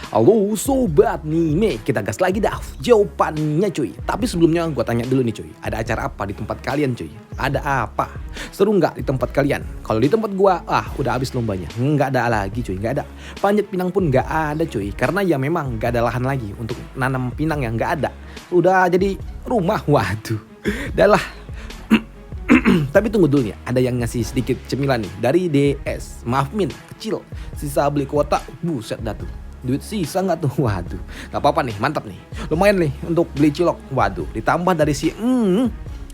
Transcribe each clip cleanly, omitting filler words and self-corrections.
Halo sobat anime, kita gas lagi dah jawabannya cuy. Tapi sebelumnya gue tanya dulu nih cuy, ada acara apa di tempat kalian cuy? Ada apa? Seru nggak di tempat kalian? Kalau di tempat gua, udah habis lombanya. Nggak ada lagi cuy, nggak ada. Panjat pinang pun nggak ada cuy, karena ya memang nggak ada lahan lagi untuk nanam pinang yang nggak ada. Udah jadi rumah, waduh. Dah lah. Tapi tunggu dulu ya, ada yang ngasih sedikit cemilan nih dari DS. Maaf Min, kecil. Sisa beli kuota, buset dah tuh. Duit sisa nggak tuh? Waduh, nggak apa-apa nih, mantap nih. Lumayan nih untuk beli cilok. Waduh, ditambah dari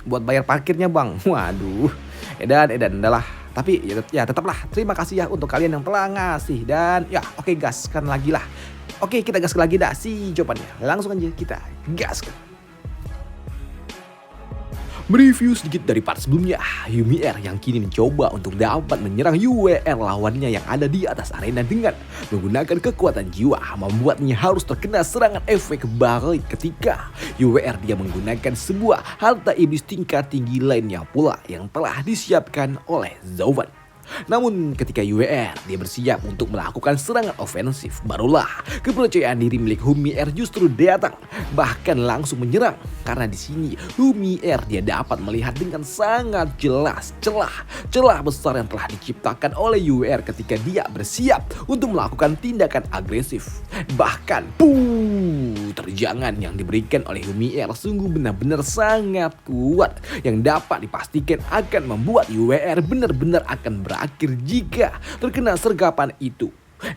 buat bayar parkirnya bang. Waduh, edan, dah lah. Tapi ya tetaplah terima kasih ya untuk kalian yang telah ngasih. Dan ya oke, gaskan lagi lah. Oke, kita gaskan lagi dah si jawabannya. Langsung aja kita gaskan. Mereview sedikit dari part sebelumnya, Yumier yang kini mencoba untuk dapat menyerang UWR lawannya yang ada di atas arena dengan menggunakan kekuatan jiwa, membuatnya harus terkena serangan efek balik ketika UWR dia menggunakan sebuah harta iblis tingkat tinggi lainnya pula yang telah disiapkan oleh Zovan. Namun ketika UWR dia bersiap untuk melakukan serangan ofensif, barulah kepercayaan diri milik Humier justru datang, bahkan langsung menyerang. Karena di sini Humier dia dapat melihat dengan sangat jelas celah besar yang telah diciptakan oleh UWR ketika dia bersiap untuk melakukan tindakan agresif. Bahkan terjangan yang diberikan oleh Humier sungguh benar-benar sangat kuat yang dapat dipastikan akan membuat UWR benar-benar akan berakhir jika terkena sergapan itu.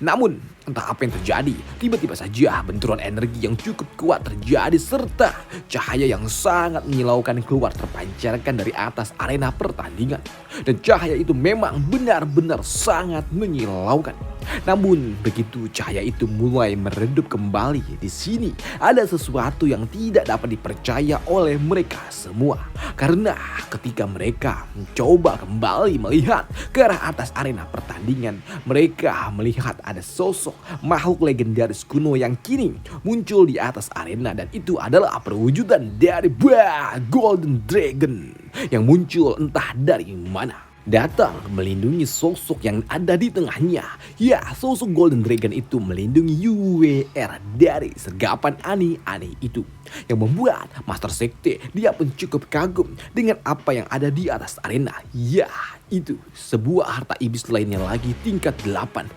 Namun, entah apa yang terjadi, tiba-tiba saja benturan energi yang cukup kuat terjadi serta cahaya yang sangat menyilaukan keluar terpancarkan dari atas arena pertandingan. Dan cahaya itu memang benar-benar sangat menyilaukan. Namun, begitu cahaya itu mulai meredup kembali, di sini ada sesuatu yang tidak dapat dipercaya oleh mereka semua. Karena ketika mereka mencoba kembali melihat ke arah atas arena pertandingan, mereka melihat ada sosok makhluk legendaris kuno yang kini muncul di atas arena, dan itu adalah perwujudan dari Golden Dragon yang muncul entah dari mana. Datang melindungi sosok yang ada di tengahnya. Ya, sosok Golden Dragon itu melindungi UWR dari sergapan aneh-aneh itu, yang membuat Master Sekte dia pun cukup kagum dengan apa yang ada di atas arena. Ya, itu sebuah harta iblis lainnya lagi tingkat 8.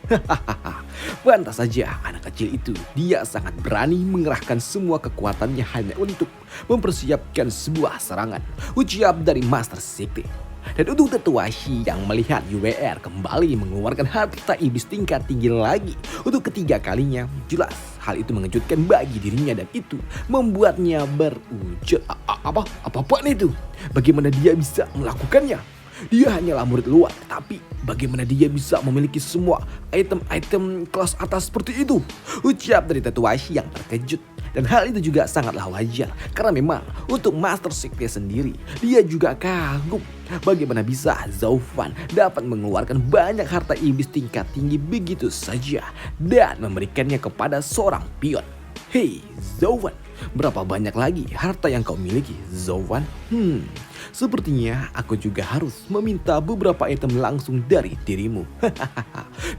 Pantas saja anak kecil itu dia sangat berani mengerahkan semua kekuatannya hanya untuk mempersiapkan sebuah serangan. Ucap dari Master Sekte. Dan untuk Tetsuhashi yang melihat UWR kembali mengeluarkan harta iblis tingkat tinggi lagi untuk ketiga kalinya, jelas hal itu mengejutkan bagi dirinya dan itu membuatnya berujar, apa-apaan itu? Bagaimana dia bisa melakukannya? Dia hanyalah murid luar, tapi bagaimana dia bisa memiliki semua item-item kelas atas seperti itu? Ucap dari Tetsuhashi yang terkejut. Dan hal itu juga sangatlah wajar, karena memang untuk Master Sekte sendiri, dia juga kagum bagaimana bisa Zovan dapat mengeluarkan banyak harta iblis tingkat tinggi begitu saja dan memberikannya kepada seorang pion. Hei Zovan, berapa banyak lagi harta yang kau miliki Zovan? Sepertinya aku juga harus meminta beberapa item langsung dari dirimu.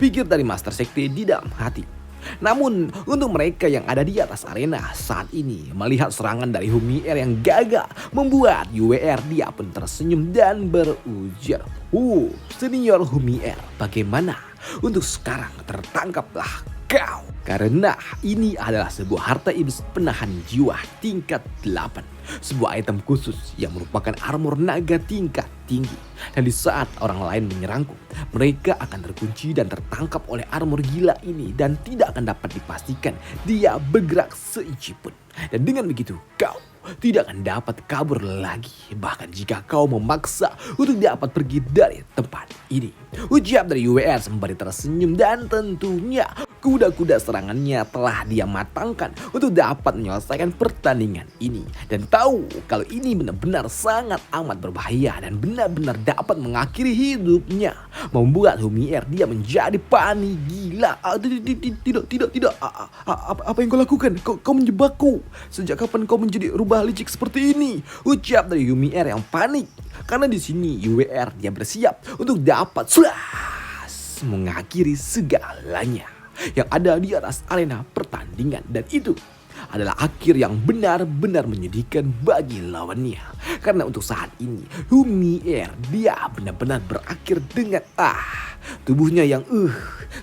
Pikir dari Master Sekte di dalam hati. Namun untuk mereka yang ada di atas arena saat ini melihat serangan dari Humier yang gagal membuat UWR dia pun tersenyum dan berujar, Senior Humier, bagaimana? Untuk sekarang tertangkaplah kau. Karena ini adalah sebuah harta iblis penahan jiwa tingkat 8. Sebuah item khusus yang merupakan armor naga tingkat tinggi. Dan di saat orang lain menyerangku, mereka akan terkunci dan tertangkap oleh armor gila ini dan tidak akan dapat dipastikan dia bergerak seinci pun. Dan dengan begitu kau tidak akan dapat kabur lagi, bahkan jika kau memaksa untuk dapat pergi dari tempat ini. Ucap dari UWR sembari tersenyum dan tentunya kuda-kuda serangannya telah dia matangkan untuk dapat menyelesaikan pertandingan ini. Dan tahu kalau ini benar-benar sangat amat berbahaya dan benar-benar dapat mengakhiri hidupnya. Membuat Humier dia menjadi panik gila. Tidak. Apa yang kau lakukan? Kau menjebakku. Sejak kapan kau menjadi rubah licik seperti ini? Ucap dari Humier yang panik. Karena di sini UWR dia bersiap untuk dapat mengakhiri segalanya. yang ada di atas arena pertandingan. Dan itu adalah akhir yang benar-benar menyedihkan bagi lawannya. Karena untuk saat ini Humier dia benar-benar berakhir dengan tubuhnya yang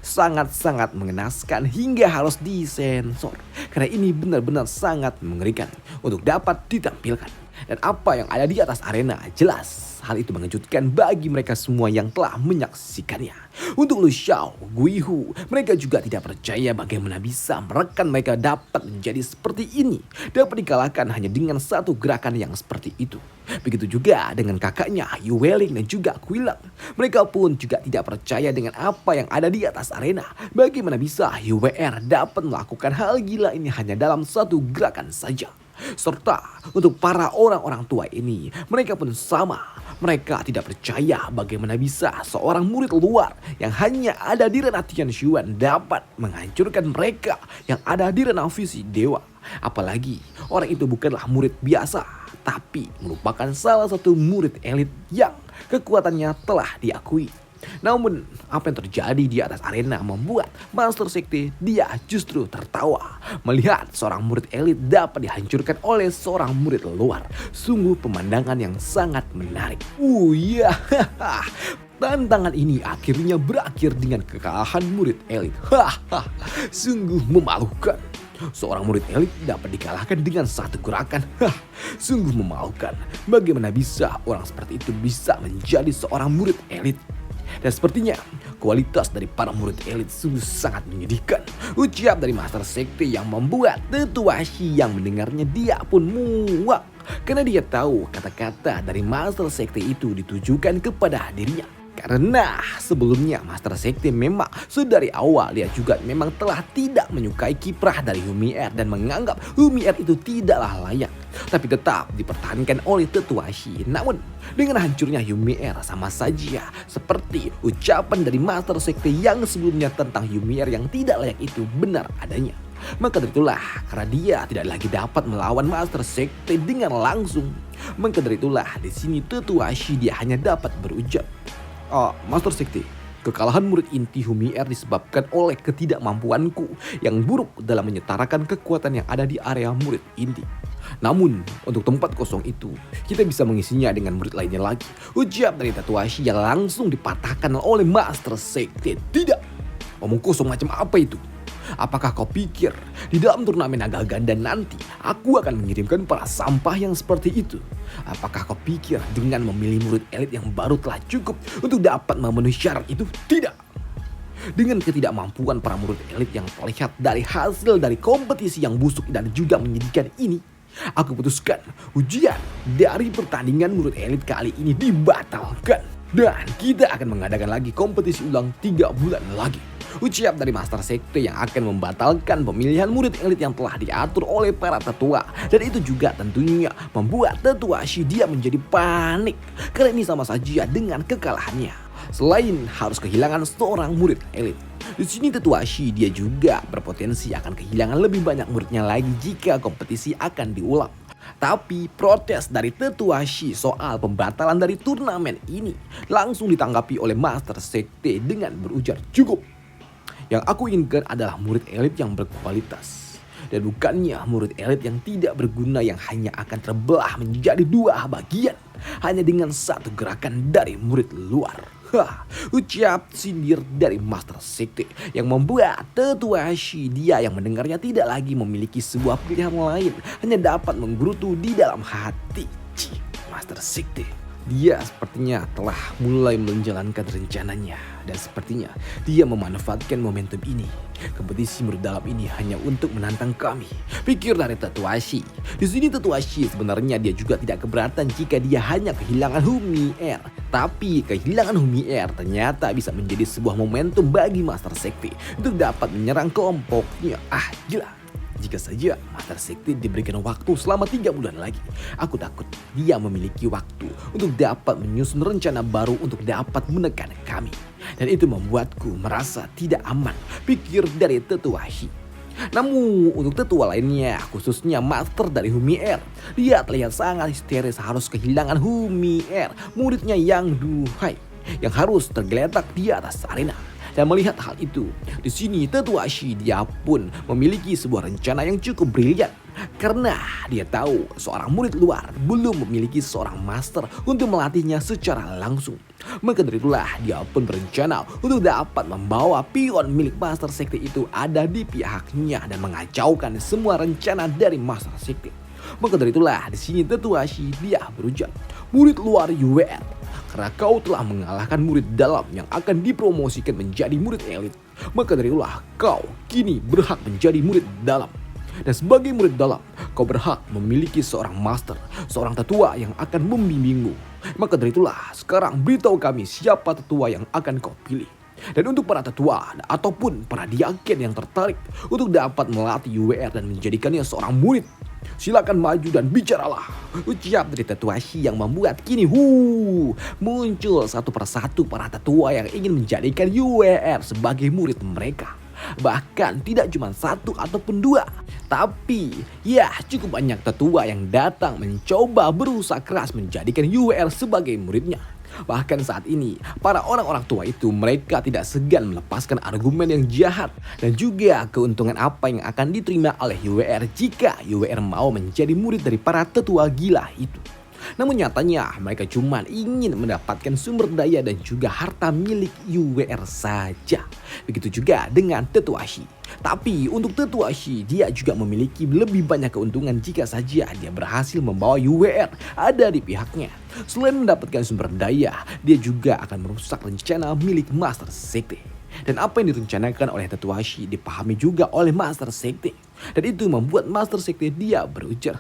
sangat-sangat mengenaskan hingga harus disensor. Karena ini benar-benar sangat mengerikan untuk dapat ditampilkan. Dan apa yang ada di atas arena jelas hal itu mengejutkan bagi mereka semua yang telah menyaksikannya. Untuk Lu Xiao, Guihu, mereka juga tidak percaya bagaimana bisa merekan mereka dapat menjadi seperti ini. Dapat dikalahkan hanya dengan satu gerakan yang seperti itu. Begitu juga dengan kakaknya Yueling dan juga Quilang. Mereka pun juga tidak percaya dengan apa yang ada di atas arena. Bagaimana bisa Yuer dapat melakukan hal gila ini hanya dalam satu gerakan saja. Serta untuk para orang-orang tua ini, mereka pun sama. Mereka tidak percaya bagaimana bisa seorang murid luar yang hanya ada di ranah Tianshuan dapat menghancurkan mereka yang ada di ranah visi dewa. Apalagi orang itu bukanlah murid biasa, tapi merupakan salah satu murid elit yang kekuatannya telah diakui. Namun apa yang terjadi di atas arena membuat Master Sekte dia justru tertawa melihat seorang murid elit dapat dihancurkan oleh seorang murid luar. Sungguh pemandangan yang sangat menarik. Tantangan ini akhirnya berakhir dengan kekalahan murid elit. Sungguh memalukan. Seorang murid elit dapat dikalahkan dengan satu gerakan. Sungguh memalukan. Bagaimana bisa orang seperti itu bisa menjadi seorang murid elit? Dan sepertinya kualitas dari para murid elit sungguh sangat menyedihkan. Ucap dari Master Sekte yang membuat Tetua Shi yang mendengarnya dia pun muak. Karena dia tahu kata-kata dari Master Sekte itu ditujukan kepada dirinya. Karena sebelumnya Master Sekte memang sedari awal dia juga memang telah tidak menyukai kiprah dari Humier dan menganggap Humier itu tidaklah layak. Tapi tetap dipertahankan oleh Tetua Shi. Namun dengan hancurnya Humier sama saja seperti ucapan dari Master Sekte yang sebelumnya tentang Humier yang tidak layak itu benar adanya. Maka dari itulah karena dia tidak lagi dapat melawan Master Sekte dengan langsung. Maka dari itulah di sini Tetua Shi dia hanya dapat berucap, Master Sekte, kekalahan murid inti Humier disebabkan oleh ketidakmampuanku yang buruk dalam menyetarakan kekuatan yang ada di area murid inti. Namun untuk tempat kosong itu kita bisa mengisinya dengan murid lainnya lagi. Ucap dari Tetua Shi yang langsung dipatahkan oleh Master Sekte. Tidak, omong kosong macam apa itu? Apakah kau pikir di dalam turnamen naga ganda nanti aku akan mengirimkan para sampah yang seperti itu? Apakah kau pikir dengan memilih murid elit yang baru telah cukup untuk dapat memenuhi syarat itu? Tidak. Dengan ketidakmampuan para murid elit yang terlihat dari hasil dari kompetisi yang busuk dan juga menyedihkan ini, aku putuskan ujian dari pertandingan murid elit kali ini dibatalkan. Dan kita akan mengadakan lagi kompetisi ulang 3 bulan lagi. Ucap dari Master Sekte yang akan membatalkan pemilihan murid elit yang telah diatur oleh para tetua. Dan itu juga tentunya membuat Tetua Shi dia menjadi panik. Karena ini sama saja dengan kekalahannya. Selain harus kehilangan seorang murid elit, di sini Tetua Shi dia juga berpotensi akan kehilangan lebih banyak muridnya lagi jika kompetisi akan diulang. Tapi protes dari Tetua Shi soal pembatalan dari turnamen ini langsung ditanggapi oleh Master Sekte dengan berujar, cukup. Yang aku inginkan adalah murid elit yang berkualitas. Dan bukannya murid elit yang tidak berguna yang hanya akan terbelah menjadi 2 bagian. Hanya dengan satu gerakan dari murid luar. Ucap sindir dari Master Sekte yang membuat Tetua Shi dia yang mendengarnya tidak lagi memiliki sebuah pilihan lain. Hanya dapat menggerutu di dalam hati. Master Sekte dia sepertinya telah mulai menjalankan rencananya dan sepertinya dia memanfaatkan momentum ini. Kompetisi murid dalam ini hanya untuk menantang kami, pikir dari Tetua Shi. Di sini Tetua Shi sebenarnya dia juga tidak keberatan jika dia hanya kehilangan Humier. Tapi kehilangan Humier ternyata bisa menjadi sebuah momentum bagi Master Sekte untuk dapat menyerang kelompoknya. Gila. Jika saja Master Sekte diberikan waktu selama 3 bulan lagi, aku takut dia memiliki waktu untuk dapat menyusun rencana baru untuk dapat menekan kami. Dan itu membuatku merasa tidak aman, pikir dari Tetua Shi. Namun untuk tetua lainnya, khususnya Master dari Humier, dia terlihat sangat histeris harus kehilangan Humier, muridnya yang duhai, yang harus tergeletak di atas arena. Dan melihat hal itu, di sini tetua Shi dia pun memiliki sebuah rencana yang cukup brilian. Karena dia tahu seorang murid luar belum memiliki seorang master untuk melatihnya secara langsung. Maka dari itulah dia pun berencana untuk dapat membawa pion milik Master Sekte itu ada di pihaknya dan mengacaukan semua rencana dari Master Sekte. Maka dari itulah di sini tetua Shi dia berujar, murid luar UWR, karena kau telah mengalahkan murid dalam yang akan dipromosikan menjadi murid elit, maka dari itulah kau kini berhak menjadi murid dalam. Dan sebagai murid dalam, kau berhak memiliki seorang master, seorang tetua yang akan membimbingmu. Maka dari itulah sekarang beritahu kami siapa tetua yang akan kau pilih. Dan untuk para tetua ataupun para diaken yang tertarik untuk dapat melatih UWR dan menjadikannya seorang murid, silakan maju dan bicaralah. Ucap dari tetua Shi yang membuat kini muncul satu persatu para tetua yang ingin menjadikan UWR sebagai murid mereka. Bahkan tidak cuma satu ataupun dua, tapi ya cukup banyak tetua yang datang mencoba berusaha keras menjadikan UWR sebagai muridnya. Bahkan saat ini, para orang-orang tua itu mereka tidak segan melepaskan argumen yang jahat dan juga keuntungan apa yang akan diterima oleh UWR jika UWR mau menjadi murid dari para tetua gila itu. Namun nyatanya mereka cuma ingin mendapatkan sumber daya dan juga harta milik UWR saja. Begitu juga dengan tetua Shi. Tapi untuk tetua Shi dia juga memiliki lebih banyak keuntungan jika saja dia berhasil membawa UWR ada di pihaknya. Selain mendapatkan sumber daya, dia juga akan merusak rencana milik Master Sekte. Dan apa yang direncanakan oleh tetua Shi dipahami juga oleh Master Sekte. Dan itu membuat Master Sekte dia berujar,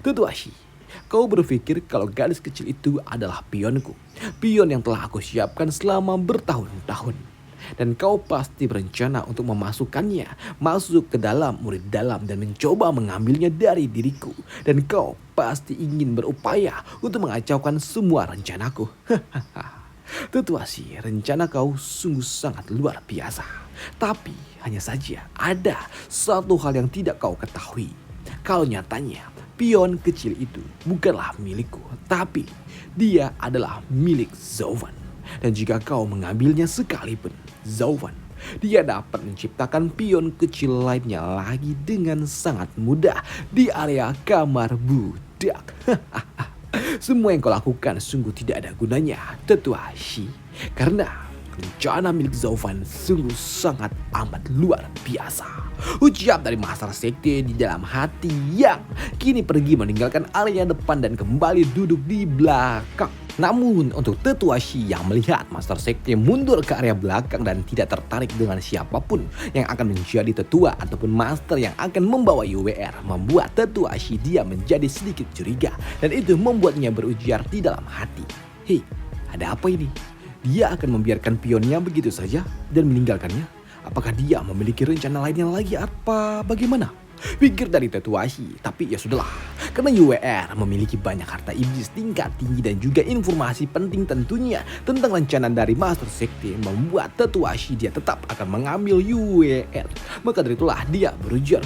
tetua Shi, kau berpikir kalau gadis kecil itu adalah pionku. Pion yang telah aku siapkan selama bertahun-tahun. Dan kau pasti berencana untuk memasukkannya masuk ke dalam murid dalam dan mencoba mengambilnya dari diriku. Dan kau pasti ingin berupaya untuk mengacaukan semua rencanaku. Tetua Shi, rencana kau sungguh sangat luar biasa. Tapi hanya saja ada satu hal yang tidak kau ketahui. Kalau nyatanya pion kecil itu bukanlah milikku, tapi dia adalah milik Zauvan. Dan jika kau mengambilnya sekalipun, Zauvan, dia dapat menciptakan pion kecil lainnya lagi dengan sangat mudah di area kamar budak. Semua yang kau lakukan sungguh tidak ada gunanya, tetua Shi. Karena rencana milik Zauvan sungguh sangat amat luar biasa. Ucap dari Master Sekte di dalam hati yang kini pergi meninggalkan area depan dan kembali duduk di belakang. Namun untuk tetua Shi yang melihat Master Sekte mundur ke area belakang dan tidak tertarik dengan siapapun yang akan menjadi tetua ataupun master yang akan membawa UWR, membuat tetua Shi dia menjadi sedikit curiga. Dan itu membuatnya berujar di dalam hati, hei, ada apa ini? Dia akan membiarkan pionnya begitu saja dan meninggalkannya? Apakah dia memiliki rencana lainnya lagi apa bagaimana? Pikir dari tetua Shi, tapi ya sudahlah. Karena UWR memiliki banyak harta iblis tingkat tinggi dan juga informasi penting tentunya tentang rencana dari Master Sekte, membuat tetua Shi dia tetap akan mengambil UWR. Maka dari itulah dia berujar,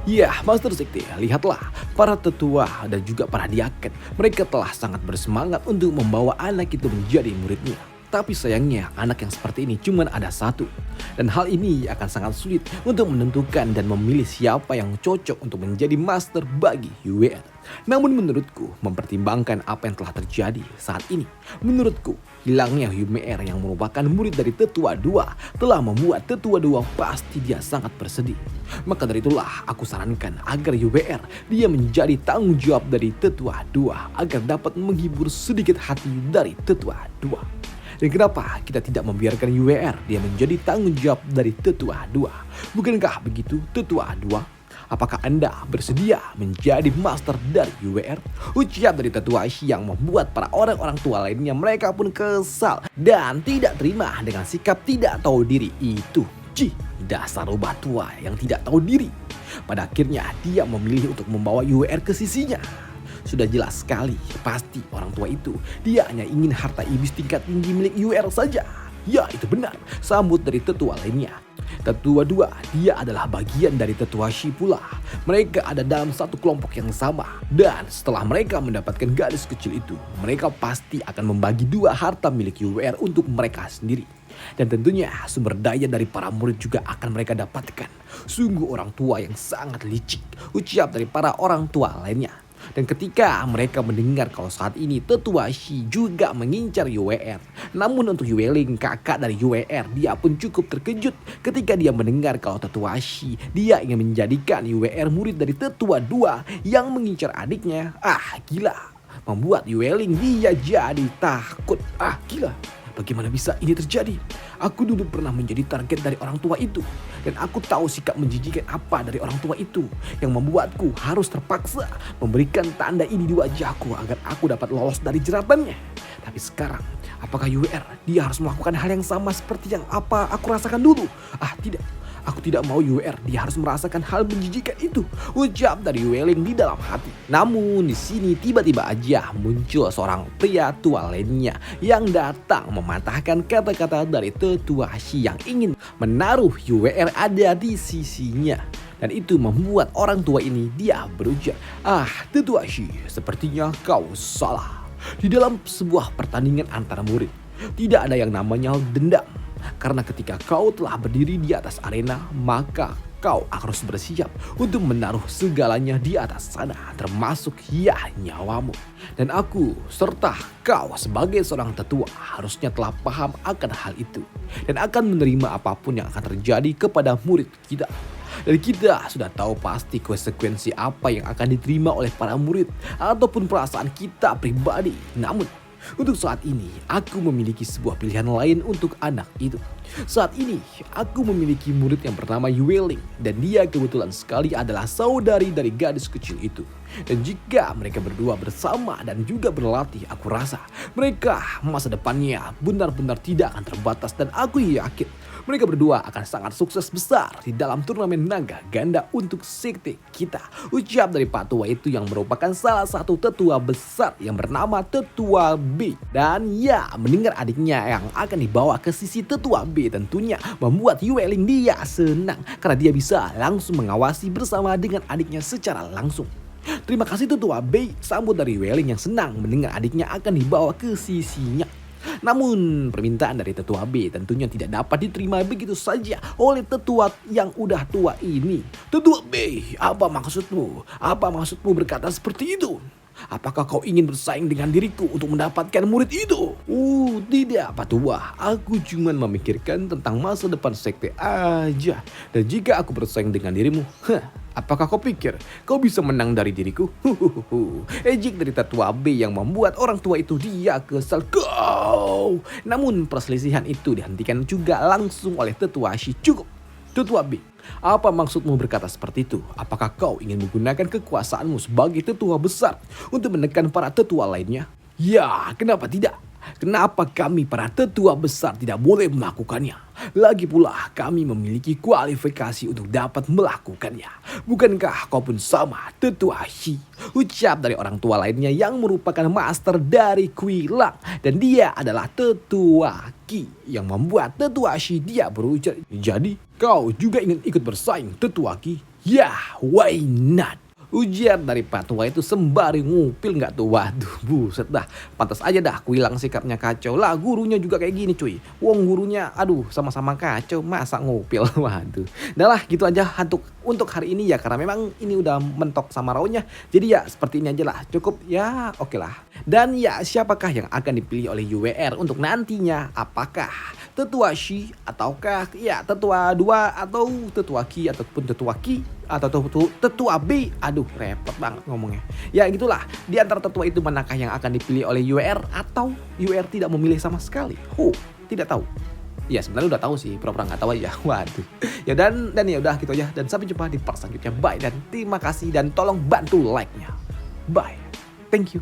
ya Master Sekte, lihatlah para tetua dan juga para diaken. Mereka telah sangat bersemangat untuk membawa anak itu menjadi muridnya. Tapi sayangnya anak yang seperti ini cuma ada satu. Dan hal ini akan sangat sulit untuk menentukan dan memilih siapa yang cocok untuk menjadi master bagi UWR. Namun menurutku, mempertimbangkan apa yang telah terjadi saat ini, menurutku hilangnya UWR yang merupakan murid dari tetua 2 telah membuat tetua 2 pasti dia sangat bersedih. Maka dari itulah aku sarankan agar UWR dia menjadi tanggung jawab dari tetua 2 agar dapat menghibur sedikit hati dari tetua 2. Dan kenapa kita tidak membiarkan UWR dia menjadi tanggung jawab dari tetua 2? Bukankah begitu tetua 2? Apakah Anda bersedia menjadi master dari UWR? Ucap dari tetua Shi yang membuat para orang-orang tua lainnya mereka pun kesal dan tidak terima dengan sikap tidak tahu diri itu. Dasar rubah tua yang tidak tahu diri. Pada akhirnya dia memilih untuk membawa UWR ke sisinya. Sudah jelas sekali, pasti orang tua itu dia hanya ingin harta iblis tingkat tinggi milik UWR saja. Ya, itu benar, sambut dari tetua lainnya. Tetua 2, dia adalah bagian dari Tetua Shi pula. Mereka ada dalam satu kelompok yang sama. Dan setelah mereka mendapatkan gadis kecil itu, mereka pasti akan membagi 2 harta milik UWR untuk mereka sendiri. Dan tentunya sumber daya dari para murid juga akan mereka dapatkan. Sungguh orang tua yang sangat licik, ucap dari para orang tua lainnya. Dan ketika mereka mendengar kalau saat ini Tetua Shi juga mengincar UWR. Namun untuk Yueling, kakak dari UWR, dia pun cukup terkejut ketika dia mendengar kalau Tetua Shi dia ingin menjadikan UWR murid dari Tetua 2 yang mengincar adiknya. Gila. Membuat Yueling dia jadi takut. Gila. Bagaimana bisa ini terjadi? Aku dulu pernah menjadi target dari orang tua itu. Dan aku tahu sikap menjijikan apa dari orang tua itu yang membuatku harus terpaksa memberikan tanda ini di wajahku agar aku dapat lolos dari jeratannya. Tapi sekarang, apakah UWR dia harus melakukan hal yang sama seperti yang apa aku rasakan dulu? Tidak. Aku tidak mau UWR dia harus merasakan hal menjijikan itu, ucap dari Yueling di dalam hati. Namun di sini tiba-tiba aja muncul seorang pria tua lainnya yang datang mematahkan kata-kata dari Tetua Shi yang ingin menaruh UWR ada di sisinya. Dan itu membuat orang tua ini dia berujar, Tetua Shi, sepertinya kau salah. Di dalam sebuah pertandingan antara murid, tidak ada yang namanya dendam. Karena ketika kau telah berdiri di atas arena, maka kau harus bersiap untuk menaruh segalanya di atas sana, termasuk nyawamu. Dan aku serta kau sebagai seorang tetua harusnya telah paham akan hal itu dan akan menerima apapun yang akan terjadi kepada murid kita. Dan kita sudah tahu pasti konsekuensi apa yang akan diterima oleh para murid ataupun perasaan kita pribadi. Namun untuk saat ini, aku memiliki sebuah pilihan lain untuk anak itu. Saat ini, aku memiliki murid yang bernama Yueling. Dan dia kebetulan sekali adalah saudari dari gadis kecil itu. Dan jika mereka berdua bersama dan juga berlatih, aku rasa mereka masa depannya benar-benar tidak akan terbatas. Dan aku yakin mereka berdua akan sangat sukses besar di dalam turnamen naga ganda untuk sekte kita. Ucap dari Pak Tua itu yang merupakan salah satu tetua besar yang bernama Tetua B. Dan mendengar adiknya yang akan dibawa ke sisi Tetua B tentunya membuat Yueling dia senang. Karena dia bisa langsung mengawasi bersama dengan adiknya secara langsung. Terima kasih Tetua B, sambut dari Yueling yang senang mendengar adiknya akan dibawa ke sisinya. Namun permintaan dari Tetua B tentunya tidak dapat diterima begitu saja oleh tetua yang udah tua ini. Tetua B, apa maksudmu? Apa maksudmu berkata seperti itu? Apakah kau ingin bersaing dengan diriku untuk mendapatkan murid itu? Tidak Pak Tua. Aku cuma memikirkan tentang masa depan sekte aja. Dan jika aku bersaing dengan dirimu, apakah kau pikir kau bisa menang dari diriku? Ejek dari Tetua B yang membuat orang tua itu dia kesal. Namun perselisihan itu dihentikan juga langsung oleh Tetua Shi. Cukup. Tetua B, apa maksudmu berkata seperti itu? Apakah kau ingin menggunakan kekuasaanmu sebagai tetua besar untuk menekan para tetua lainnya? Ya, kenapa tidak? Kenapa kami para tetua besar tidak boleh melakukannya? Lagi pula kami memiliki kualifikasi untuk dapat melakukannya. Bukankah kau pun sama, Tetua Shi? Ucap dari orang tua lainnya yang merupakan master dari Kuilang. Dan dia adalah Tetua Qi yang membuat Tetua Shi dia berujar. Jadi kau juga ingin ikut bersaing, Tetua Qi? Ya, why not? Ujar dari Pak Tua itu sembari ngupil nggak tuh. Waduh, buset dah. Pantas aja dah Kuilang sikapnya kacau. Lah gurunya juga kayak gini cuy. Wong gurunya aduh sama-sama kacau. Masa ngupil. Waduh. Dah lah gitu aja untuk hari ini ya. Karena memang ini udah mentok sama raunya. Jadi ya seperti ini aja lah. Cukup ya oke lah. Dan ya siapakah yang akan dipilih oleh UWR untuk nantinya? Apakah Tetua Shi ataukah ya Tetua 2 atau Tetua Qi ataupun Tetua Qi atau Tetua B? Aduh repot banget ngomongnya. Ya gitulah, di antara tetua itu manakah yang akan dipilih oleh UWR atau UWR tidak memilih sama sekali? Tidak tahu. Ya sebenarnya udah tahu sih, pura-pura nggak tahu aja. Waduh. Ya dan ya udah gitu aja, dan sampai jumpa di part selanjutnya. Bye dan terima kasih dan tolong bantu like-nya. Bye. Thank you.